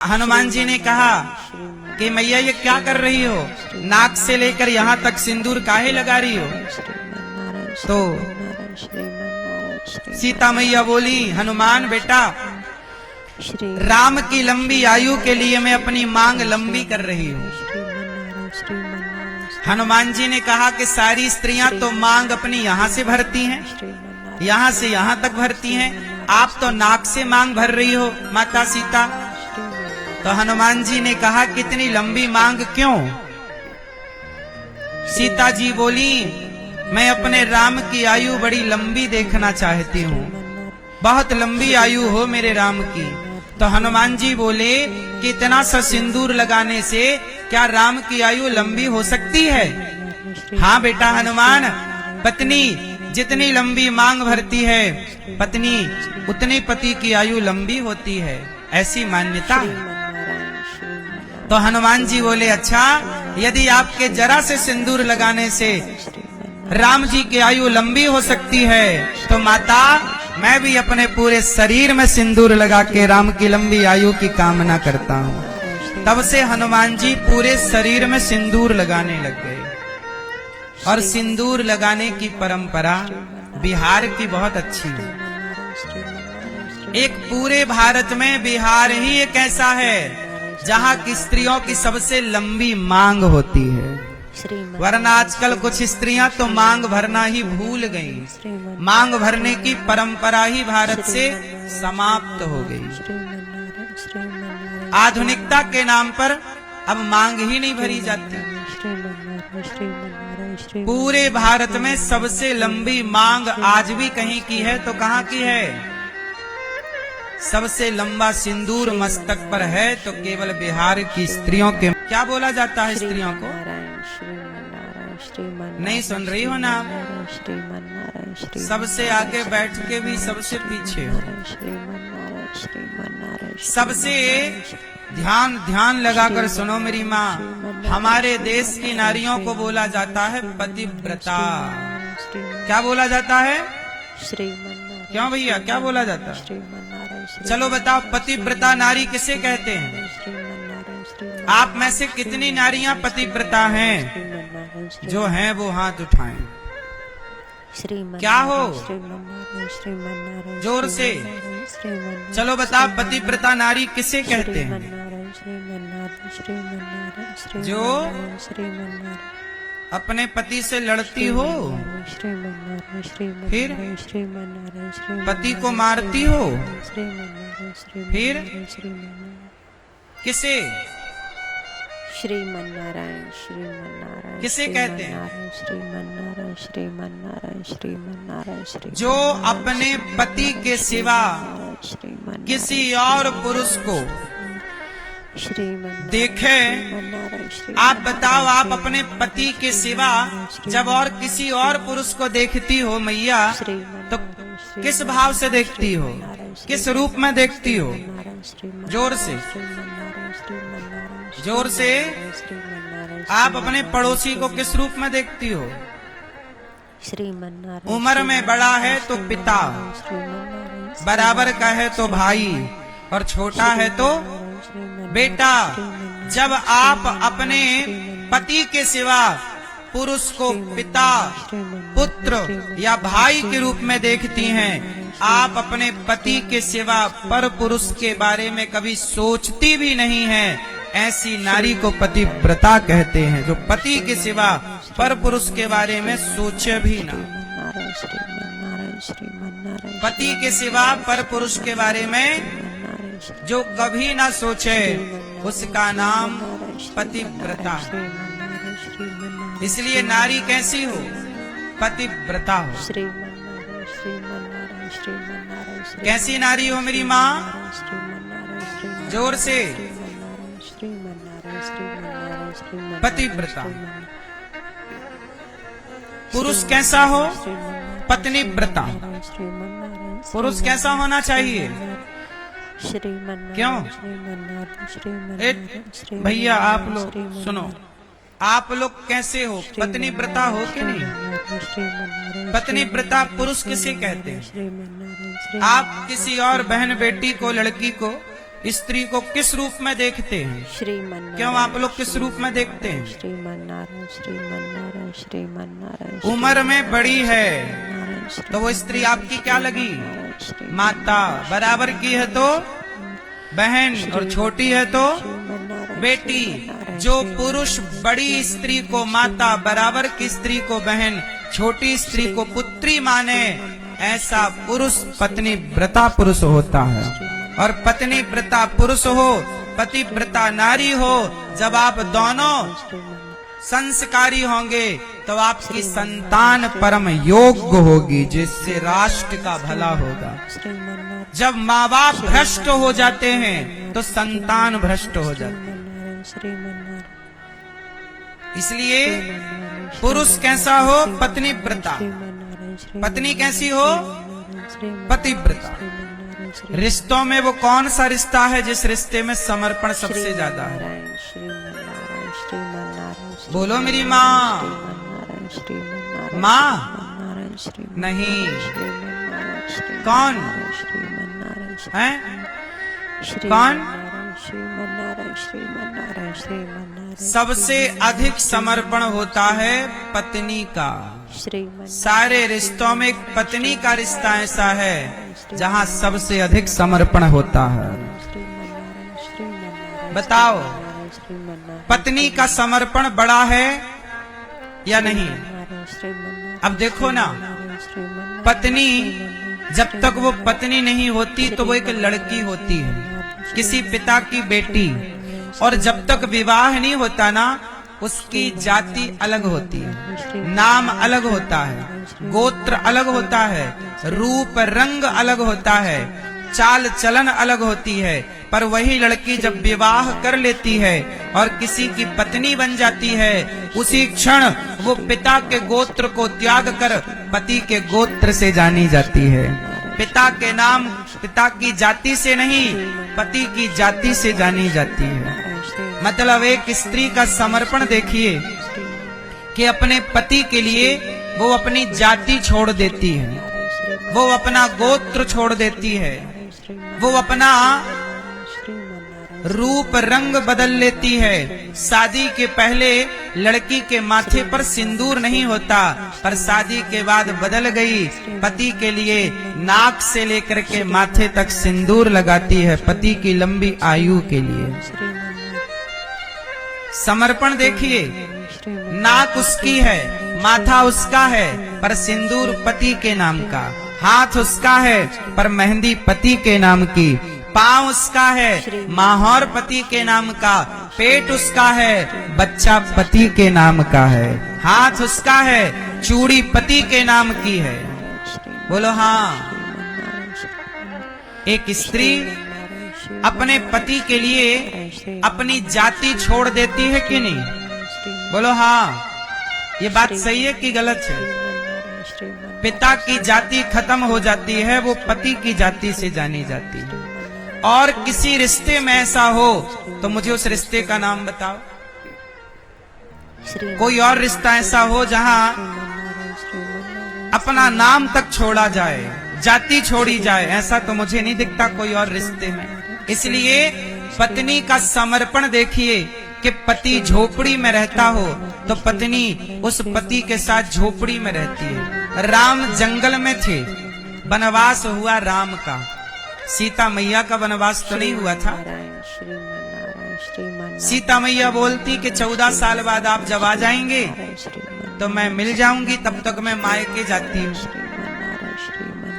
हनुमान जी ने कहा कि मैया ये क्या कर रही हो, नाक से लेकर यहाँ तक सिंदूर काहे लगा रही हो। तो सीता मैया बोली, हनुमान बेटा, राम की लंबी आयु के लिए मैं अपनी मांग लंबी कर रही हूँ। हनुमान जी ने कहा कि सारी स्त्रियां तो मांग अपनी यहाँ से भरती हैं, यहाँ से यहाँ तक भरती हैं, आप तो नाक से मांग भर रही हो माता सीता। तो हनुमान जी ने कहा, कितनी लंबी मांग क्यों। सीता जी बोली, मैं अपने राम की आयु बड़ी लंबी देखना चाहती हूँ, बहुत लंबी आयु हो मेरे राम की। तो हनुमान जी बोले कि इतना सा सिंदूर लगाने से क्या राम की आयु लंबी हो सकती है। हाँ बेटा हनुमान, पत्नी जितनी लंबी मांग भरती है, पत्नी उतनी पति की आयु लंबी होती है, ऐसी मान्यता है। तो हनुमान जी बोले, अच्छा यदि आपके जरा से सिंदूर लगाने से राम जी की आयु लंबी हो सकती है, तो माता मैं भी अपने पूरे शरीर में सिंदूर लगा के राम की लंबी आयु की कामना करता हूँ। तब से हनुमान जी पूरे शरीर में सिंदूर लगाने लग गए। और सिंदूर लगाने की परंपरा बिहार की बहुत अच्छी है। एक पूरे भारत में बिहार ही एक ऐसा है जहाँ की स्त्रियों की सबसे लंबी मांग होती है, वरना आजकल कुछ स्त्रियां तो मांग भरना ही भूल गईं। मांग भरने की परंपरा ही भारत से समाप्त हो गई। आधुनिकता के नाम पर अब मांग ही नहीं भरी जाती। पूरे भारत में सबसे लंबी मांग आज भी कहीं की है तो कहाँ की है। सबसे लंबा सिंदूर मस्तक पर है तो केवल बिहार की स्त्रियों के। क्या बोला जाता है स्त्रियों को, नहीं सुन रही हो ना। सबसे आगे बैठ के भी सबसे पीछे हो। सबसे ध्यान लगाकर सुनो मेरी माँ, हमारे देश की नारियों को बोला जाता है पतिव्रता। क्या बोला जाता है, क्यों भैया क्या बोला जाता है। चलो बताओ, पतिव्रता नारी किसे कहते हैं। आप में से कितनी नारियां पतिव्रता हैं, जो हैं वो हाथ उठाएं। क्या हो, जोर से चलो बताओ, पतिव्रता नारी किसे कहते हैं। जो अपने पति से लड़ती हो, फिर पति को मारती हो, फिर किसे, श्रीमन्नारायण श्रीमन्नारायण किसे कहते हैं। श्रीमन्नारायण श्रीमन्नारायण श्रीमन्नारायण श्री। जो अपने पति के सिवा किसी और पुरुष को देखे। आप बताओ, आप अपने पति के सिवा जब और किसी और पुरुष को देखती हो मैया, तो किस भाव से देखती हो, किस रूप में देखती हो। जोर से, जोर से। आप अपने पड़ोसी को किस रूप में देखती हो। उम्र में बड़ा है तो पिता, बराबर का है तो भाई, और छोटा है तो बेटा। जब आप अपने पति के सिवा पुरुष को पिता, पुत्र या भाई के रूप में देखती हैं, आप अपने पति के सिवा पर पुरुष के बारे में कभी सोचती भी नहीं हैं। ऐसी नारी को पतिव्रता कहते हैं, जो पति के सिवा पर पुरुष के बारे में सोचे भी ना। पति के सिवा पर पुरुष के बारे में जो कभी ना सोचे, उसका नाम पतिव्रता। इसलिए नारी कैसी हो, पतिव्रता हो। कैसी नारी हो मेरी माँ, जोर से। पतिव्रता। पुरुष कैसा हो, पत्नीव्रता। पुरुष कैसा होना चाहिए, क्यों। भैया आप लोग सुनो, आप लोग कैसे हो, पत्नीव्रता हो कि नहीं। पत्नीव्रता पुरुष किसे कहते हैं। आप किसी और बहन बेटी को, लड़की को स्त्री को किस रूप में देखते हैं? श्रीमन्नारायण। क्यों आप लोग किस रूप में देखते हैं? श्रीमन्नारायण श्रीमन्नारायण श्रीमन्नारायण। उम्र में बड़ी है श्रीमन्नारायण, तो वो स्त्री आपकी क्या लगी? श्रीमन्नारायण, माता। बराबर की है तो बहन, और छोटी है तो श्रीमन्नारायण, बेटी। श्रीमन्नारायण, जो पुरुष बड़ी स्त्री को माता, बराबर की स्त्री को बहन, छोटी स्त्री को पुत्री माने, ऐसा पुरुष पत्नी व्रता पुरुष होता है। और पत्नी व्रता पुरुष हो, पति व्रता नारी हो, जब आप दोनों संस्कारी होंगे तो आपकी संतान परम योग्य होगी, जिससे राष्ट्र का भला होगा। श्रीमन्नारायण, जब माँ बाप भ्रष्ट हो जाते हैं तो संतान भ्रष्ट हो जाती है। श्रीमन्नारायण, श्रीमन्नारायण, इसलिए पुरुष कैसा हो? पत्नी व्रता। श्रीमन्नारायण, पत्नी कैसी हो? श्रीमन्नारायण, पतिव्रता। श्रीमन्नारायण, श्रीमन्नारायण, रिश्तों में वो कौन सा रिश्ता है जिस रिश्ते में समर्पण सबसे ज्यादा है? श्रीमन्नारायण, श्रीमन्नारायण, बोलो मेरी माँ। श्रीमन्नारायण, श्रीमन्नारायण, माँ श्रीमन्नारायण, श्रीमन्नारायण, नहीं, श्रीमन्नारायण, श्रीमन्नारायण, कौन श्रीमन्नारायण, है? श्रीमन्नारायण, श्रीमन्नारायण, श्रीमन्नारायण, श्रीमन्नारायण, सबसे अधिक समर्पण होता है पत्नी का। श्रीमन्नारायण, सारे रिश्तों में एक पत्नी का रिश्ता ऐसा है जहाँ सबसे अधिक समर्पण होता है। श्रीमन्नारायण, श्रीमन्नारायण, बताओ, श्रीमन्नारायण, पत्नी का समर्पण बड़ा है या नहीं? श्रीमन्नारायण, अब देखो ना, श्रीमन्नारायण, पत्नी जब तक वो पत्नी नहीं होती तो वो एक लड़की होती है, किसी पिता की बेटी। और जब तक विवाह नहीं होता ना, उसकी जाति अलग होती है, नाम अलग होता है, गोत्र अलग होता है, रूप रंग अलग होता है, चाल चलन अलग होती है। पर वही लड़की जब विवाह कर लेती है और किसी की पत्नी बन जाती है, उसी क्षण वो पिता के गोत्र को त्याग कर पति के गोत्र से जानी जाती है। पिता के नाम, पिता की जाति से नहीं, पति की जाति से जानी जाती है। मतलब एक स्त्री का समर्पण देखिए कि अपने पति के लिए वो अपनी जाति छोड़ देती है, वो अपना गोत्र छोड़ देती है, वो अपना रूप रंग बदल लेती है। शादी के पहले लड़की के माथे पर सिंदूर नहीं होता, पर शादी के बाद बदल गई। पति के लिए नाक से लेकर के माथे तक सिंदूर लगाती है, पति की लंबी आयु के लिए। समर्पण देखिए, नाक उसकी है, माथा उसका है, पर सिंदूर पति के नाम का। हाथ उसका है, पर मेहंदी पति के नाम की। पाँव उसका है, माहौर पति के नाम का। पेट उसका है, बच्चा पति के नाम का है। हाथ उसका है, चूड़ी पति के नाम की है। बोलो हाँ। एक स्त्री अपने पति के लिए अपनी जाति छोड़ देती है कि नहीं? बोलो हाँ। ये बात सही है कि गलत है? पिता की जाति खत्म हो जाती है, वो पति की जाति से जानी जाती है। और किसी रिश्ते में ऐसा हो तो मुझे उस रिश्ते का नाम बताओ। कोई और रिश्ता ऐसा हो जहां अपना नाम तक छोड़ा जाए, जाति छोड़ी जाए, ऐसा तो मुझे नहीं दिखता कोई और रिश्ते में। इसलिए पत्नी का समर्पण देखिए कि पति झोपड़ी में रहता हो तो पत्नी उस पति के साथ झोपड़ी में रहती है। राम जंगल में थे, वनवास हुआ राम का। सीता मैया का वनवास तो नहीं हुआ था। सीता मैया बोलती कि 14 साल बाद आप जब आ जाएंगे तो मैं मिल जाऊंगी, तब तक मैं मायके जाती हूँ।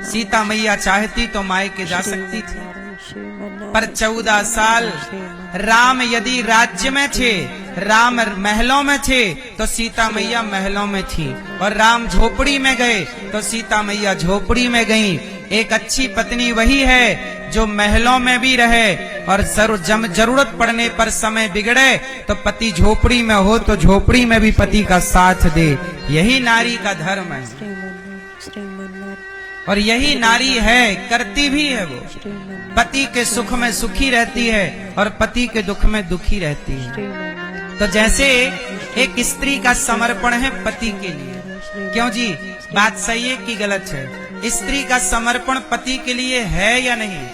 सीता मैया चाहती तो मायके जा सकती थी, पर 14 साल राम यदि राज्य में थे, राम महलों में थे, तो सीता मैया महलों में थी। और राम झोपड़ी में गए तो सीता मैया झोपड़ी में गईं। एक अच्छी पत्नी वही है जो महलों में भी रहे और जरूरत पड़ने पर समय बिगड़े तो पति झोपड़ी में हो तो झोपड़ी में भी पति का साथ दे। यही नारी का धर्म है और यही नारी है, करती भी है। वो पति के सुख में सुखी रहती है और पति के दुख में दुखी रहती है। तो जैसे एक स्त्री का समर्पण है पति के लिए। क्यों जी, बात सही है कि गलत है? स्त्री का समर्पण पति के लिए है या नहीं?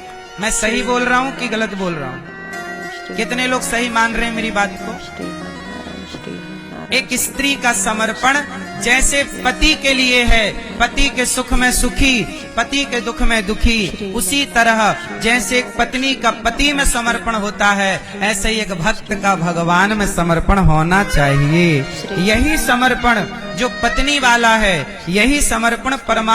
मैं सही बोल रहा हूँ कि गलत बोल रहा हूँ? कितने लोग सही मान रहे हैं मेरी बात को? एक स्त्री का समर्पण जैसे पति के लिए है, पति के सुख में सुखी, पति के दुख में दुखी, उसी तरह जैसे एक पत्नी का पति में समर्पण होता है, ऐसे ही एक भक्त का भगवान में समर्पण होना चाहिए। यही समर्पण जो पत्नी वाला है, यही समर्पण परमात्मा